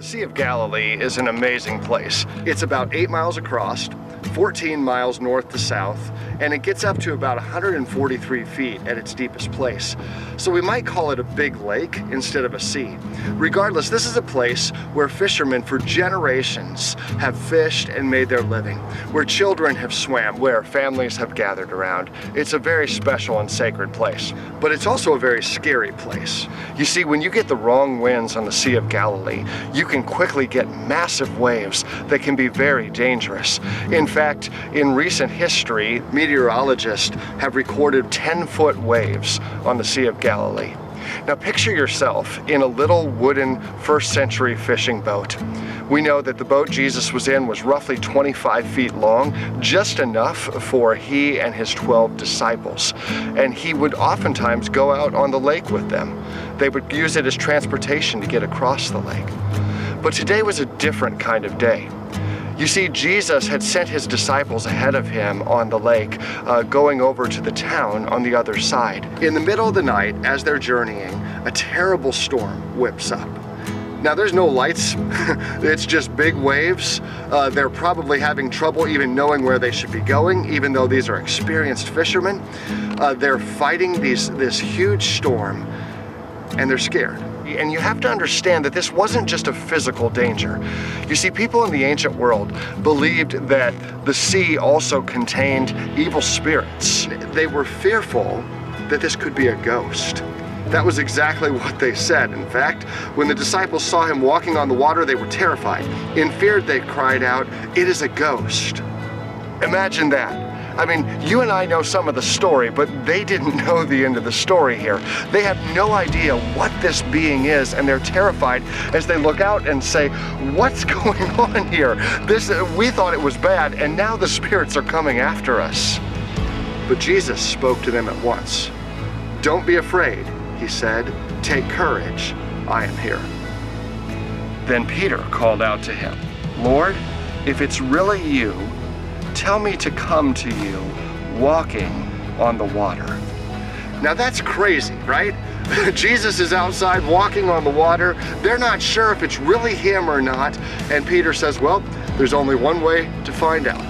Sea of Galilee is an amazing place. It's about 8 miles across, 14 miles north to south, and it gets up to about 143 feet at its deepest place. So we might call it a big lake instead of a sea. Regardless, this is a place where fishermen for generations have fished and made their living, where children have swam, where families have gathered around. It's a very special and sacred place, but it's also a very scary place. You see, when you get the wrong winds on the Sea of Galilee, you can quickly get massive waves that can be very dangerous. In fact, in recent history, meteorologists have recorded 10-foot waves on the Sea of Galilee. Now picture yourself in a little wooden first-century fishing boat. We know that the boat Jesus was in was roughly 25 feet long, just enough for he and his 12 disciples. And he would oftentimes go out on the lake with them. They would use it as transportation to get across the lake. But today was a different kind of day. You see, Jesus had sent his disciples ahead of him on the lake, going over to the town on the other side. In the middle of the night, as they're journeying, a terrible storm whips up. Now there's no lights, it's just big waves. They're probably having trouble even knowing where they should be going, even though these are experienced fishermen. They're fighting this huge storm, and they're scared. And you have to understand that this wasn't just a physical danger. You see, people in the ancient world believed that the sea also contained evil spirits. They were fearful that this could be a ghost. That was exactly what they said. In fact, when the disciples saw him walking on the water, they were terrified. In fear, they cried out, "It is a ghost." Imagine that. I mean, you and I know some of the story, but they didn't know the end of the story here. They have no idea what this being is, and they're terrified as they look out and say, "What's going on here? We thought it was bad, and now the spirits are coming after us." But Jesus spoke to them at once. "Don't be afraid," he said. "Take courage, I am here." Then Peter called out to him, "Lord, if it's really you, tell me to come to you walking on the water." Now that's crazy, right? Jesus is outside walking on the water. They're not sure if it's really him or not. And Peter says, well, there's only one way to find out.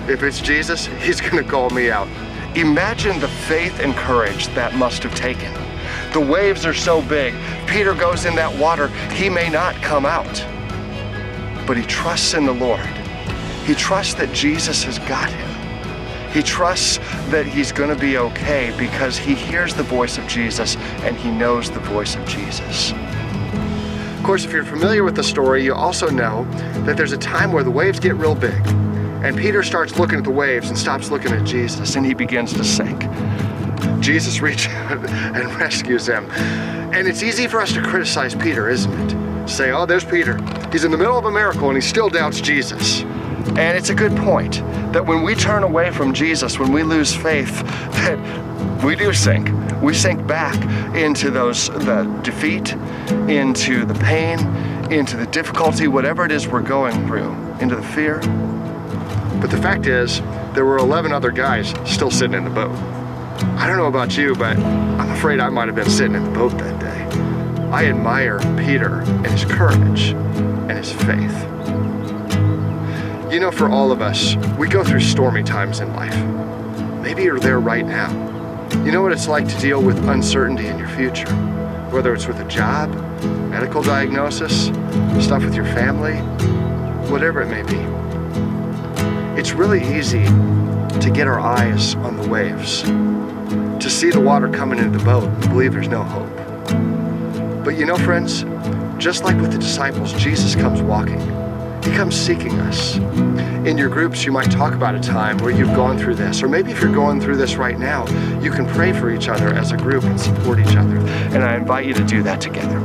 If it's Jesus, he's gonna call me out. Imagine the faith and courage that must have taken. The waves are so big. Peter goes in that water. He may not come out, but he trusts in the Lord. He trusts that Jesus has got him. He trusts that he's going to be okay because he hears the voice of Jesus and he knows the voice of Jesus. Of course, if you're familiar with the story, you also know that there's a time where the waves get real big. And Peter starts looking at the waves and stops looking at Jesus, and he begins to sink. Jesus reaches out and rescues him. And it's easy for us to criticize Peter, isn't it? Say, oh, there's Peter. He's in the middle of a miracle and he still doubts Jesus. And it's a good point that when we turn away from Jesus, when we lose faith, that we do sink. We sink back into the defeat, into the pain, into the difficulty, whatever it is we're going through, into the fear. But the fact is, there were 11 other guys still sitting in the boat. I don't know about you, but I'm afraid I might have been sitting in the boat that day. I admire Peter and his courage and his faith. You know, for all of us, we go through stormy times in life. Maybe you're there right now. You know what it's like to deal with uncertainty in your future, whether it's with a job, medical diagnosis, stuff with your family, whatever it may be. It's really easy to get our eyes on the waves, to see the water coming into the boat and believe there's no hope. But you know, friends, just like with the disciples, Jesus comes walking. He comes seeking us. In your groups, you might talk about a time where you've gone through this, or maybe if you're going through this right now, you can pray for each other as a group and support each other. And I invite you to do that together.